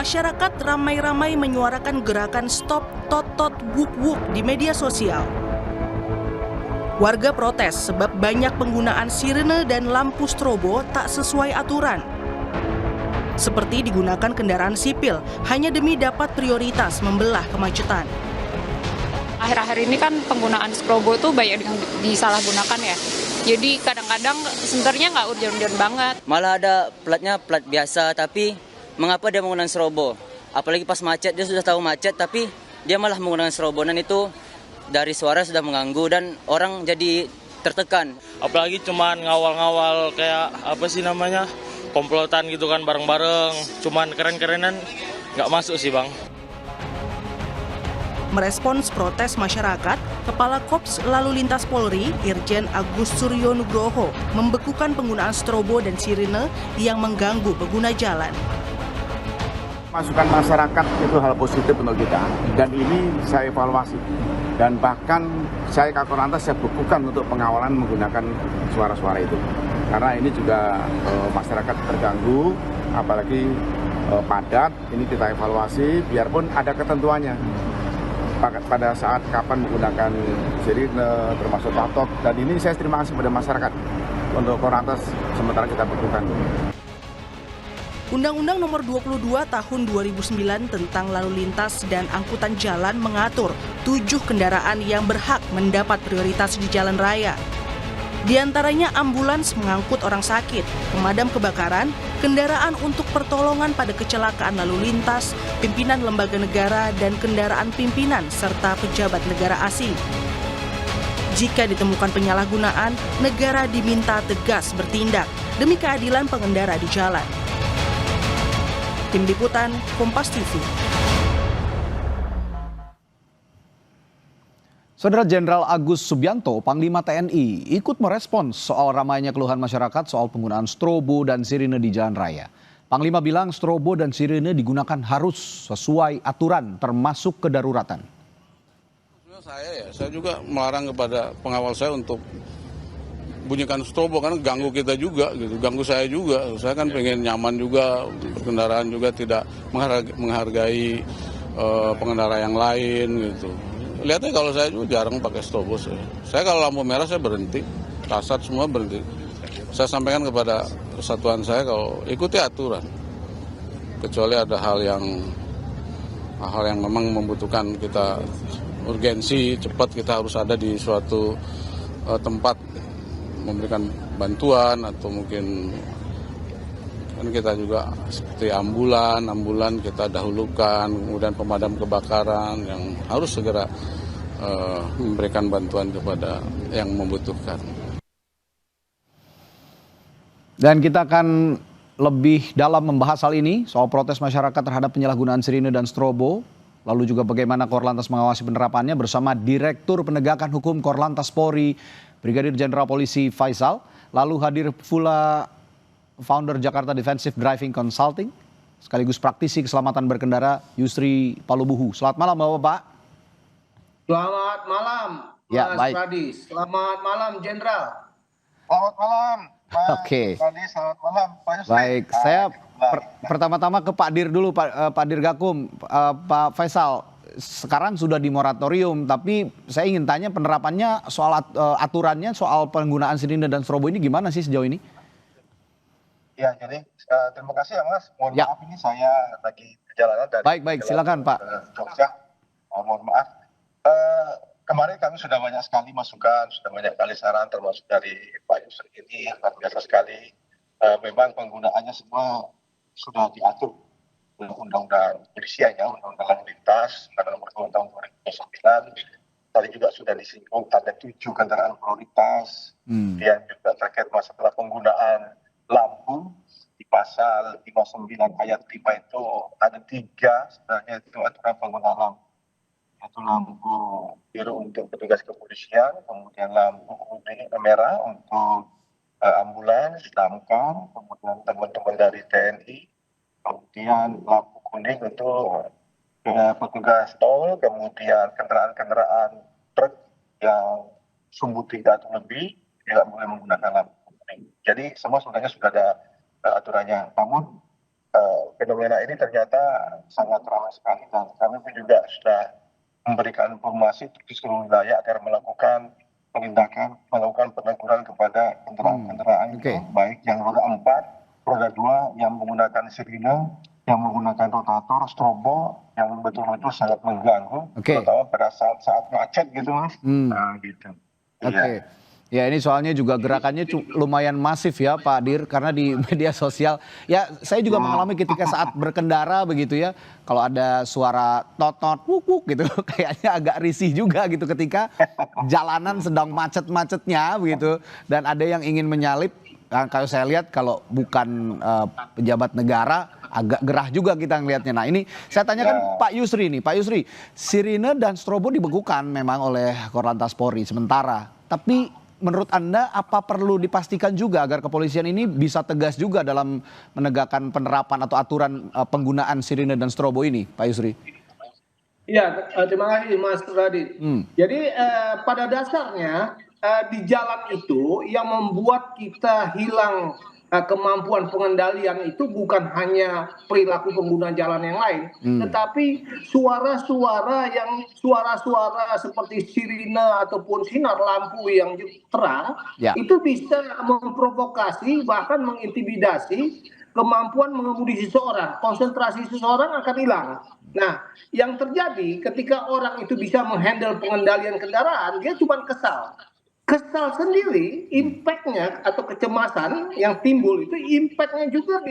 Masyarakat ramai-ramai menyuarakan gerakan Stop Tot-Tot Wuk-Wuk di media sosial. Warga protes sebab banyak penggunaan sirene dan lampu strobo tak sesuai aturan. Seperti digunakan kendaraan sipil hanya demi dapat prioritas membelah kemacetan. Akhir-akhir ini kan penggunaan strobo tuh banyak yang disalahgunakan ya. Jadi kadang-kadang sebenarnya nggak urgent-urgent banget. Malah ada platnya plat biasa, tapi mengapa dia menggunakan strobo? Apalagi pas macet, dia sudah tahu macet, tapi dia malah menggunakan strobo. Dan itu dari suara sudah mengganggu dan orang jadi tertekan. Apalagi cuman ngawal-ngawal kayak apa sih namanya, komplotan gitu kan bareng-bareng. Cuman keren-kerenan nggak masuk sih bang. Merespons protes masyarakat, Kepala Kops Lalu Lintas Polri, Irjen Agus Suryo Nugroho, membekukan penggunaan strobo dan sirine yang mengganggu pengguna jalan. Masukan masyarakat itu hal positif untuk kita, dan ini saya evaluasi. Dan bahkan saya Kakor Lantas saya bekukan untuk pengawalan menggunakan suara-suara itu. Karena ini juga masyarakat terganggu, apalagi padat, ini kita evaluasi, biarpun ada ketentuannya. Pada saat kapan menggunakan sirine, termasuk patok, dan ini saya terima kasih pada masyarakat untuk Korlantas sementara kita bekukan. Undang-Undang Nomor 22 Tahun 2009 tentang Lalu Lintas dan Angkutan Jalan mengatur 7 kendaraan yang berhak mendapat prioritas di jalan raya. Di antaranya ambulans mengangkut orang sakit, pemadam kebakaran, kendaraan untuk pertolongan pada kecelakaan lalu lintas, pimpinan lembaga negara, dan kendaraan pimpinan serta pejabat negara asing. Jika ditemukan penyalahgunaan, negara diminta tegas bertindak demi keadilan pengendara di jalan. Tim Liputan, Kompas TV. Saudara Jenderal Agus Subianto, Panglima TNI, ikut merespons soal ramainya keluhan masyarakat soal penggunaan strobo dan sirine di jalan raya. Panglima bilang strobo dan sirine digunakan harus sesuai aturan termasuk kedaruratan. Saya juga melarang kepada pengawal saya untuk bunyikan strobo karena ganggu kita juga gitu, ganggu saya juga. Saya kan pengen nyaman juga, kendaraan juga tidak menghargai pengendara yang lain gitu. Lihatnya kalau saya juga jarang pakai strobo. Saya kalau lampu merah saya berhenti, kasat semua berhenti. Saya sampaikan kepada kesatuan saya kalau ikuti aturan. Kecuali ada hal yang memang membutuhkan kita urgensi, cepat kita harus ada di suatu tempat memberikan bantuan atau mungkin kan kita juga seperti ambulan kita dahulukan, kemudian pemadam kebakaran yang harus segera memberikan bantuan kepada yang membutuhkan. Dan kita akan lebih dalam membahas hal ini, soal protes masyarakat terhadap penyalahgunaan sirine dan strobo, lalu juga bagaimana Korlantas mengawasi penerapannya bersama Direktur Penegakan Hukum Korlantas Polri, Brigadir Jenderal Polisi Faisal, lalu hadir pula founder Jakarta Defensive Driving Consulting, sekaligus praktisi keselamatan berkendara Yusri Palubuhu. Selamat malam Bapak-Bapak. Selamat malam Ya, Mas baik. Pradi. Selamat malam Jenderal. Selamat malam, Pak. Oke. Tadi selamat malam, Pak Yusri. Baik, saya pertama-tama ke Pak Dir dulu, Pak Dirgakum. Pak Faisal, sekarang sudah di moratorium, tapi saya ingin tanya penerapannya soal aturannya, soal penggunaan sirine dan strobo ini gimana sih sejauh ini? Ya, jadi terima kasih ya Mas. Mohon Ya. maaf ini saya lagi perjalanan dari Baik, silakan Pak. Jogja. Mohon maaf. Kemarin kami sudah banyak sekali masukan, sudah banyak kali saran termasuk dari Pak Yusri ini, luar biasa sekali. Memang penggunaannya semua sudah diatur dalam Undang-Undang Kepolisian ya, Undang-Undang Lalu Lintas, Nomor 2 Tahun 2009. Tadi juga sudah disinggung ada 7 kendaraan prioritas, kemudian juga terkait masalah penggunaan lampu di pasal 59 ayat 5 itu ada 3 sebenarnya itu aturan penggunaan lampu. Yaitu lampu biru untuk petugas kepolisian, kemudian lampu merah untuk ambulans, damkar, kemudian teman-teman dari TNI, kemudian lampu kuning untuk petugas tol, kemudian kendaraan-kendaraan truk yang sumbu 3 atau lebih tidak boleh menggunakan lampu kuning. Jadi semua sebenarnya sudah ada aturannya. Namun fenomena ini ternyata sangat ramai sekali, dan kami pun juga sudah memberikan informasi di seluruh wilayah agar melakukan penindakan, melakukan peneguran kepada kendaraan-kendaraan itu, baik yang roda 4, roda 2 yang menggunakan sirine, yang menggunakan rotator, strobo, yang betul-betul sangat mengganggu, terutama pada saat macet gitu, Mas. Nah, gitu. Oke. Ya, ini soalnya juga gerakannya lumayan masif ya Pak Dir, karena di media sosial. Ya, saya juga mengalami ketika saat berkendara begitu ya, kalau ada suara tot-tot, wuk-wuk gitu, kayaknya agak risih juga gitu ketika jalanan sedang macet-macetnya begitu, dan ada yang ingin menyalip. Nah, kalau saya lihat kalau bukan pejabat negara, agak gerah juga kita ngelihatnya. Nah, ini saya tanyakan Pak Yusri nih, Pak Yusri, sirine dan strobo dibekukan memang oleh Korlantas Polri sementara, tapi menurut Anda apa perlu dipastikan juga agar kepolisian ini bisa tegas juga dalam menegakkan penerapan atau aturan penggunaan sirine dan strobo ini, Pak Yusri? Ya, terima kasih Mas Radit. Jadi pada dasarnya di jalan itu yang membuat kita hilang kemampuan pengendalian itu bukan hanya perilaku pengguna jalan yang lain, tetapi suara-suara seperti sirine ataupun sinar lampu yang terang itu bisa memprovokasi, bahkan mengintimidasi kemampuan mengemudi seseorang. Konsentrasi seseorang akan hilang. Nah, yang terjadi ketika orang itu bisa menghandle pengendalian kendaraan, dia cuma kesal sendiri, impactnya atau kecemasan yang timbul itu impactnya juga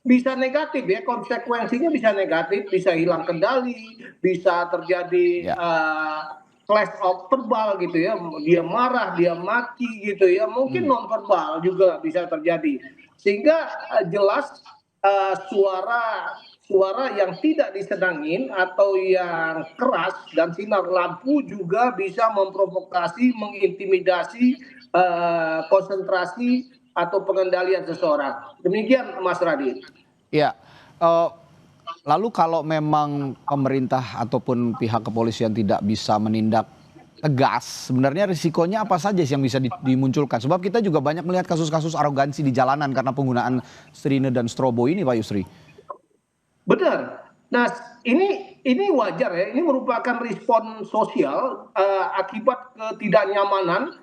bisa negatif ya, konsekuensinya bisa negatif, bisa hilang kendali, bisa terjadi clash of verbal gitu ya, dia marah, dia maki gitu ya, mungkin non verbal juga bisa terjadi, sehingga jelas suara yang tidak disenangin atau yang keras dan sinar lampu juga bisa memprovokasi, mengintimidasi konsentrasi atau pengendalian seseorang. Demikian Mas Radit. Ya, lalu kalau memang pemerintah ataupun pihak kepolisian tidak bisa menindak tegas, sebenarnya risikonya apa saja sih yang bisa dimunculkan? Sebab kita juga banyak melihat kasus-kasus arogansi di jalanan karena penggunaan sirine dan strobo ini, Pak Yusri. Benar. Nah, ini wajar ya. Ini merupakan respon sosial akibat ketidaknyamanan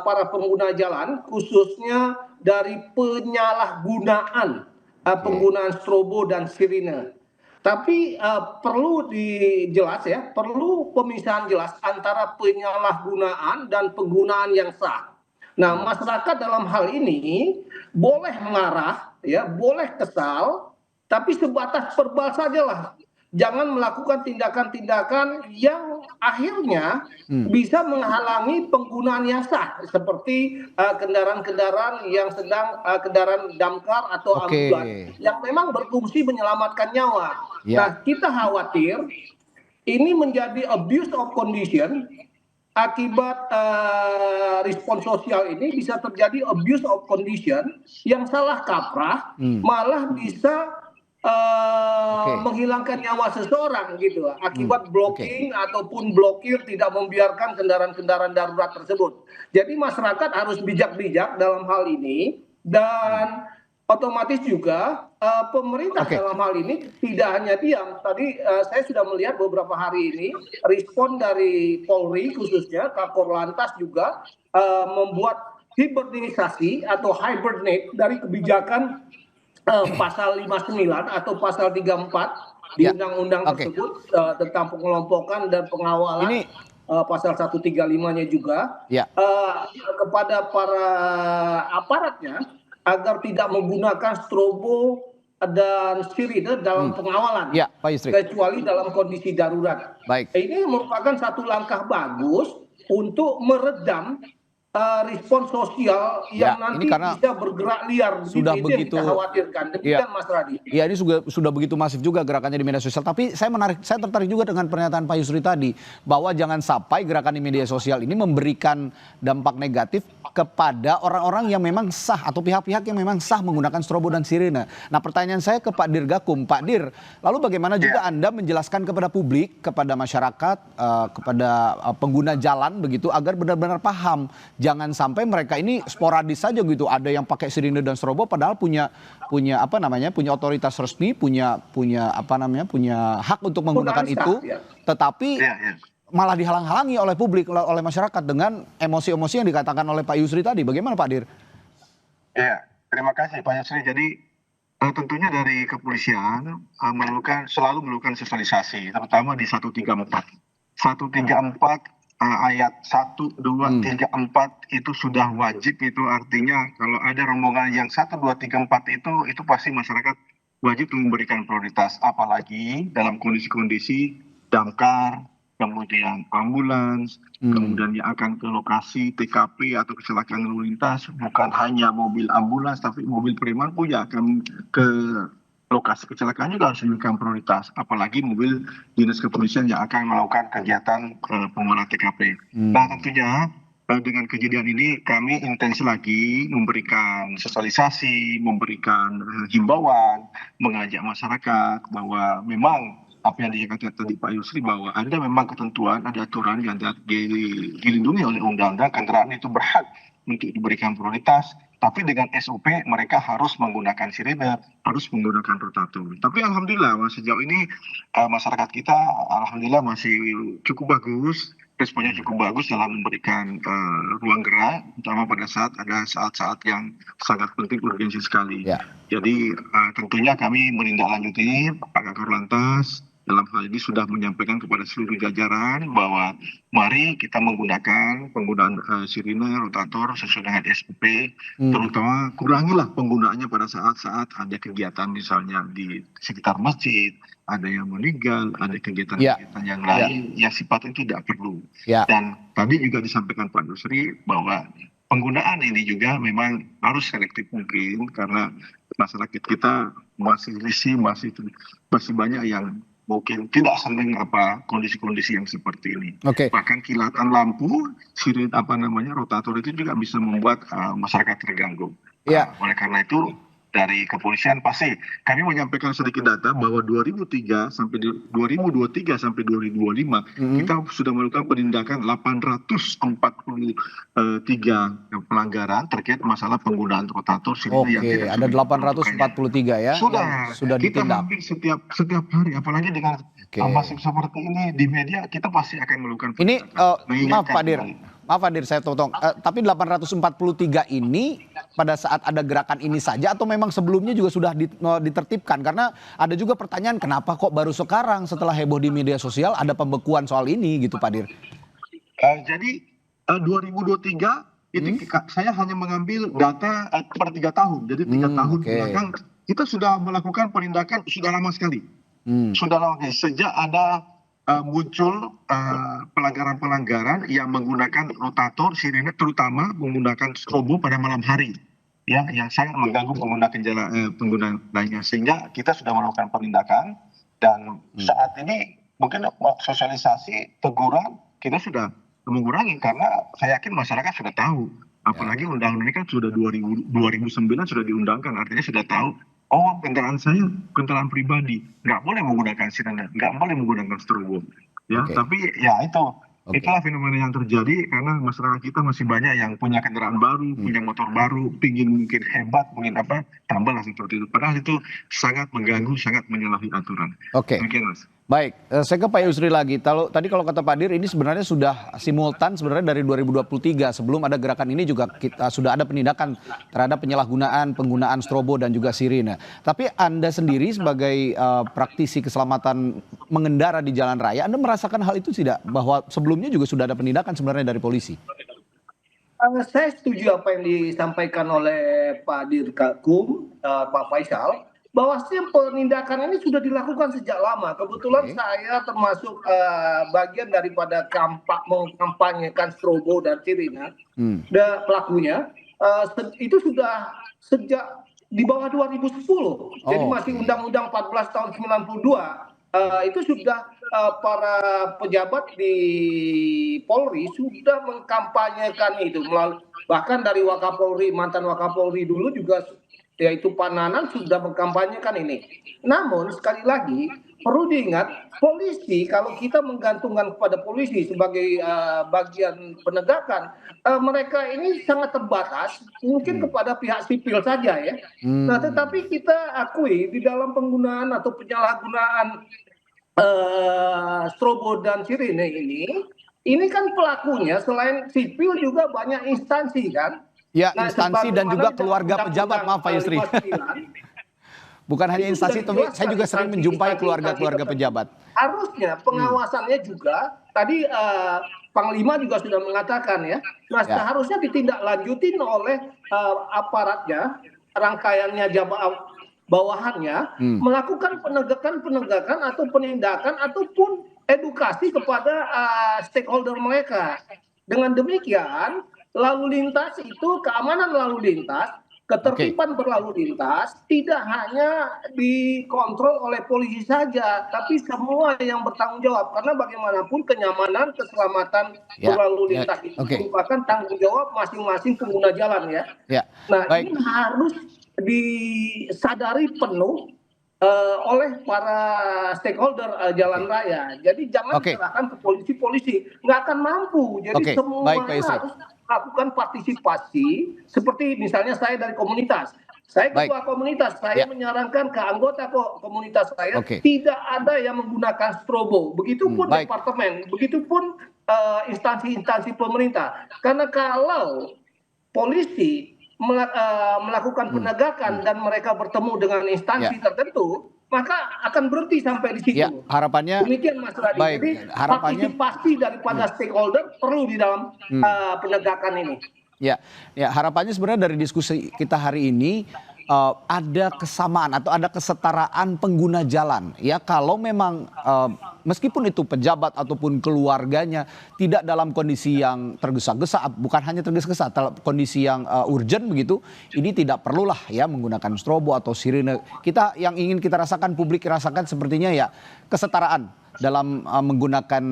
para pengguna jalan, khususnya dari penyalahgunaan penggunaan strobo dan sirine. Tapi perlu dijelas ya, perlu pemisahan jelas antara penyalahgunaan dan penggunaan yang sah. Nah, masyarakat dalam hal ini boleh marah, ya, boleh kesal, tapi sebatas verbal sajalah. Jangan melakukan tindakan-tindakan yang akhirnya bisa menghalangi penggunaan yang sah, seperti kendaraan-kendaraan yang sedang kendaraan damkar atau ambulans yang memang berfungsi menyelamatkan nyawa. Nah, kita khawatir ini menjadi abuse of condition. Akibat respon sosial ini bisa terjadi abuse of condition yang salah kaprah, malah bisa menghilangkan nyawa seseorang gitu akibat blocking ataupun blokir, tidak membiarkan kendaraan-kendaraan darurat tersebut. Jadi masyarakat harus bijak-bijak dalam hal ini, dan otomatis juga pemerintah dalam hal ini tidak hanya diam. Tadi saya sudah melihat beberapa hari ini respon dari Polri, khususnya Kakor Lantas juga membuat hibernisasi atau hibernate dari kebijakan pasal 59 atau pasal 34 di undang-undang tersebut tentang pengelompokan dan pengawalan, pasal 135-nya juga kepada para aparatnya agar tidak menggunakan strobo dan sirine dalam pengawalan, kecuali dalam kondisi darurat. Ini merupakan satu langkah bagus untuk meredam respon sosial yang nanti bisa bergerak liar. Sudah begitu kita khawatirkan. Demikian Mas Radit. Ya, ini sudah begitu masif juga gerakannya di media sosial. Tapi saya tertarik juga dengan pernyataan Pak Yusri tadi, bahwa jangan sampai gerakan di media sosial ini memberikan dampak negatif kepada orang-orang yang memang sah atau pihak-pihak yang memang sah menggunakan strobo dan sirine. Nah, pertanyaan saya ke Pak Dirgakum, Pak Dir, lalu bagaimana juga Anda menjelaskan kepada publik, kepada masyarakat, kepada pengguna jalan begitu, agar benar-benar paham jangan sampai mereka ini sporadis saja gitu, ada yang pakai sirine dan strobo padahal punya otoritas resmi, punya hak untuk menggunakan itu, tetapi malah dihalang-halangi oleh publik, oleh masyarakat dengan emosi-emosi yang dikatakan oleh Pak Yusri tadi. Bagaimana Pak Dir? Ya, terima kasih Pak Yusri. Jadi tentunya dari kepolisian selalu melakukan sosialisasi, terutama di 134. 134 ayat 1, 2, 3, 4 itu sudah wajib, itu artinya kalau ada rombongan yang 1, 2, 3, 4 itu pasti masyarakat wajib memberikan prioritas, apalagi dalam kondisi-kondisi damkar, kemudian ambulans, kemudian yang akan ke lokasi TKP atau kecelakaan lalu lintas, bukan hanya mobil ambulans, tapi mobil Preman pun yang akan ke lokasi kecelakaan juga harus diberikan prioritas, apalagi mobil dinas kepolisian yang akan melakukan kegiatan pengolahan TKP. Nah tentunya dengan kejadian ini kami intens lagi memberikan sosialisasi, memberikan himbauan, mengajak masyarakat bahwa memang apa yang dikatakan tadi Pak Yusri, bahwa ada memang ketentuan, ada aturan yang dilindungi oleh undang-undang, kendaraan itu berhak untuk diberikan prioritas, tapi dengan SOP mereka harus menggunakan sirine, harus menggunakan rotator. Tapi alhamdulillah sejauh ini masyarakat kita alhamdulillah masih cukup bagus, responnya cukup bagus dalam memberikan ruang gerak, terutama pada saat ada saat-saat yang sangat penting, urgensi sekali. Jadi tentunya kami menindaklanjuti Pak Kakor Lantas dalam hal ini sudah menyampaikan kepada seluruh jajaran bahwa mari kita menggunakan penggunaan sirine, rotator sesuai dengan SOP, terutama kurangilah penggunaannya pada saat-saat ada kegiatan misalnya di sekitar masjid, ada yang meninggal, ada kegiatan-kegiatan yang lain yang sifatnya tidak perlu. Dan tadi juga disampaikan Pak Yusri bahwa penggunaan ini juga memang harus selektif mungkin, karena masyarakat kita masih banyak yang mungkin tidak senang kondisi-kondisi yang seperti ini. Bahkan kilatan lampu, sirine rotator itu juga bisa membuat masyarakat terganggu. Oleh karena itu dari kepolisian pasti kami menyampaikan sedikit data bahwa 2023 sampai 2025 kita sudah melakukan penindakan 843 pelanggaran terkait masalah penggunaan rotator sirine yang tidak ada 843 ya sudah kita ditindak. hampir setiap hari, apalagi dengan masif seperti ini di media, kita pasti akan melakukan ini Maaf Pak Dir, saya potong. Tapi 843 ini pada saat ada gerakan ini saja atau memang sebelumnya juga sudah ditertibkan? Karena ada juga pertanyaan kenapa kok baru sekarang setelah heboh di media sosial ada pembekuan soal ini gitu Pak Dir. Jadi 2023 itu saya hanya mengambil data per 3 tahun. Jadi 3 tahun belakang kita sudah melakukan penindakan sudah lama sekali. Sudah lama sekali. Sejak ada muncul pelanggaran-pelanggaran yang menggunakan rotator sirine, terutama menggunakan strobo pada malam hari, yang sangat mengganggu pengguna lainnya, sehingga kita sudah melakukan penindakan. Dan saat ini mungkin sosialisasi teguran kita sudah mengurangi, karena saya yakin masyarakat sudah tahu, apalagi undang-undang ini kan sudah 2009 sudah diundangkan, artinya sudah tahu. Oh, kendaraan saya kendaraan pribadi, nggak boleh menggunakan sirine, nggak boleh menggunakan strobo. Tapi itulah fenomena yang terjadi karena masyarakat kita masih banyak yang punya kendaraan baru, punya motor baru, pingin mungkin hebat, mungkin tambahlah seperti itu. Padahal itu sangat mengganggu, sangat menyalahi aturan. Demikian, Mas. Baik, saya ke Pak Yusri lagi. Tadi kalau kata Pak Dir ini sebenarnya sudah simultan sebenarnya dari 2023 sebelum ada gerakan ini juga kita sudah ada penindakan terhadap penggunaan strobo dan juga sirine. Tapi Anda sendiri sebagai praktisi keselamatan mengendara di jalan raya, Anda merasakan hal itu tidak? Bahwa sebelumnya juga sudah ada penindakan sebenarnya dari polisi? Saya setuju apa yang disampaikan oleh Pak Dirgakum, Pak Faisal, bahwasanya penindakan ini sudah dilakukan sejak lama. Kebetulan saya termasuk bagian daripada mengkampanyekan strobo dan sirine. Pelakunya itu sudah sejak di bawah 2010. Jadi masih Undang-Undang 14 tahun 92. Itu sudah para pejabat di Polri sudah mengkampanyekan itu, bahkan dari Wakapolri, mantan Wakapolri dulu juga yaitu Pak Nanan sudah mengkampanyekan ini. Namun sekali lagi perlu diingat, polisi kalau kita menggantungkan kepada polisi sebagai bagian penegakan, mereka ini sangat terbatas, mungkin kepada pihak sipil saja ya. Nah, tetapi kita akui di dalam penggunaan atau penyalahgunaan strobo dan sirine ini kan pelakunya selain sipil juga banyak instansi kan. Ya, Nah, instansi dan juga sebagaimana keluarga dalam pejabat, Undang-Undang maaf Pak Yusri. 59, Bukan hanya itu instansi, sudah tapi saya juga dijelaskan sering menjumpai keluarga-keluarga tertentu. pejabat. Harusnya pengawasannya juga tadi Panglima juga sudah mengatakan ya. Nah, Ya. seharusnya ditindaklanjutin oleh aparatnya, rangkaiannya bawahannya melakukan penegakan atau penindakan ataupun edukasi kepada stakeholder mereka. Dengan demikian, lalu lintas itu keamanan lalu lintas, ketertiban berlalu lintas tidak hanya dikontrol oleh polisi saja, tapi semua yang bertanggung jawab. Karena bagaimanapun kenyamanan, keselamatan Ya, berlalu ya, lintas itu oke. merupakan tanggung jawab masing-masing pengguna jalan ya. Ya, Nah, baik. ini harus disadari penuh oleh para stakeholder jalan raya. Jadi jangan Oke. diserahkan ke polisi-polisi, nggak akan mampu. Jadi Oke, baik, Pak semuanya Yusri. harus melakukan partisipasi. Seperti misalnya saya dari komunitas, saya Baik. ketua komunitas, saya Ya. menyarankan ke anggota komunitas saya Oke. tidak ada yang menggunakan strobo. Begitupun Baik. departemen, begitupun instansi-instansi pemerintah. Karena kalau polisi melakukan penegakan dan mereka bertemu dengan instansi tertentu, maka akan berhenti sampai di situ. Ya, harapannya Demikian Mas Radi. baik. Jadi Harapannya partisipasi daripada stakeholder perlu di dalam penegakan ini. ya, harapannya sebenarnya dari diskusi kita hari ini ada kesamaan atau ada kesetaraan pengguna jalan. Ya, kalau memang meskipun itu pejabat ataupun keluarganya tidak dalam kondisi yang tergesa-gesa, bukan hanya tergesa-gesa, dalam kondisi yang urgent begitu, ini tidak perlulah ya menggunakan strobo atau sirine. Kita yang ingin kita rasakan, publik rasakan sepertinya ya kesetaraan dalam menggunakan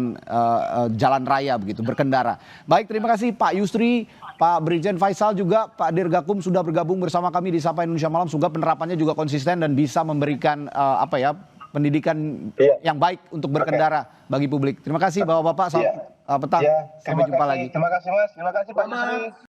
jalan raya begitu, berkendara. Baik, terima kasih Pak Yusri, Pak Brigjen Faisal juga, Pak Dirgakum sudah bergabung bersama kami di Sapa Indonesia Malam. Semoga penerapannya juga konsisten dan bisa memberikan pendidikan yang baik untuk berkendara bagi publik. Terima kasih Bapak-bapak, selamat petang. Ya, Sampai jumpa lagi. Terima kasih Mas, terima kasih Pak Yusri.